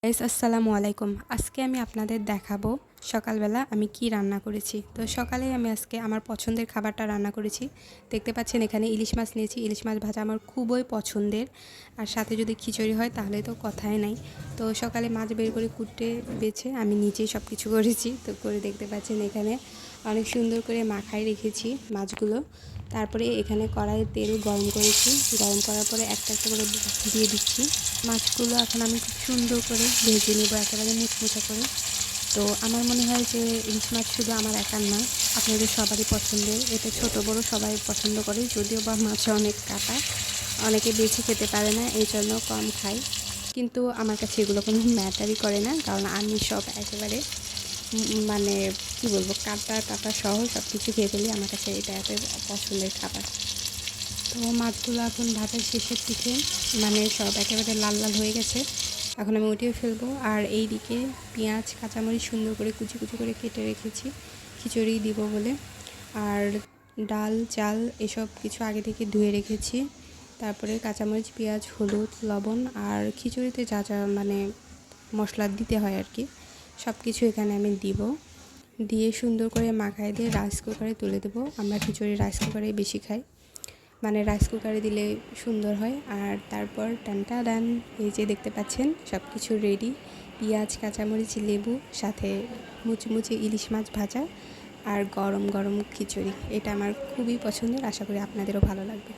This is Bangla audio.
আসসালামু আলাইকুম। আজকে আমি আপনাদের দেখাবো সকালবেলা আমি কি রান্না করেছি। তো সকালে আমি আজকে আমার পছন্দের খাবারটা রান্না করেছি। দেখতে পাচ্ছেন এখানে ইলিশ মাছ নিয়েছি। ইলিশ মাছ ভাজা আমার খুবই পছন্দের। আর সাথে যদি খিচুড়ি হয় তাহলে তো কথাই নাই। তো সকালে মাছ বের করে কুটে বেছে আমি নিজেই সব কিছু করেছি। তো করে দেখতে পাচ্ছেন এখানে অনেক সুন্দর করে মাখায় রেখেছি মাছগুলো। তারপরে এখানে কড়াইয়ে তেল গরম করেছি। গরম করার পরে একটা একটা করে দিয়ে দিচ্ছি। মাছগুলো এখন আমি খুব সুন্দর করে ভেজে নেব একেবারে মুচমুচে করে। তো আমার মনে হয় যে ইলিশ মাছ শুধু আমার একার না, আপনাদের সবারই পছন্দের। এটা ছোট বড় সবাই পছন্দ করে, যদিও বা মাছে অনেক কাটা, অনেকে বেছে খেতে পারে না, এই জন্য কম খাই। কিন্তু আমার কাছে এগুলো কোনো ম্যাটারই করে না, কারণ আমি সব একেবারে মানে কি বলবো, কাটা টাটা সহ সব কিছু খেয়ে ফেলি। আমার কাছে এটা এত পছন্দের খাবার। তো মাছগুলো এখন ভাজার শেষের দিকে, মানে সব একেবারে লাল লাল হয়ে গেছে। এখন আমি উঠিয়ে ফেলবো। আর এই দিকে পেঁয়াজ কাঁচামরিচ সুন্দর করে কুচি কুচি করে কেটে রেখেছি খিচুড়ি দিব বলে। আর ডাল চাল এসব কিছু আগে থেকে ধুয়ে রেখেছি। তারপরে কাঁচামরিচ পেঁয়াজ হলুদ লবণ আর খিচুড়িতে যা যা মানে মশলা দিতে হয় আর কি, সব কিছু এখানে আমি দিব। দিয়ে সুন্দর করে মাখায় দিয়ে রাইস কুকারে তুলে দেবো। আমরা খিচুড়ি রাইস কুকারেই বেশি খাই, মানে রাইস কুকারে দিলে সুন্দর হয়। আর তারপর টানটা ডান, এই যে দেখতে পাচ্ছেন সব কিছু রেডি। পেঁয়াজ কাঁচামরিচ লেবু, সাথে মুচমুচে ইলিশ মাছ ভাজা আর গরম গরম খিচুড়ি। এটা আমার খুবই পছন্দের, আশা করি আপনাদেরও ভালো লাগবে।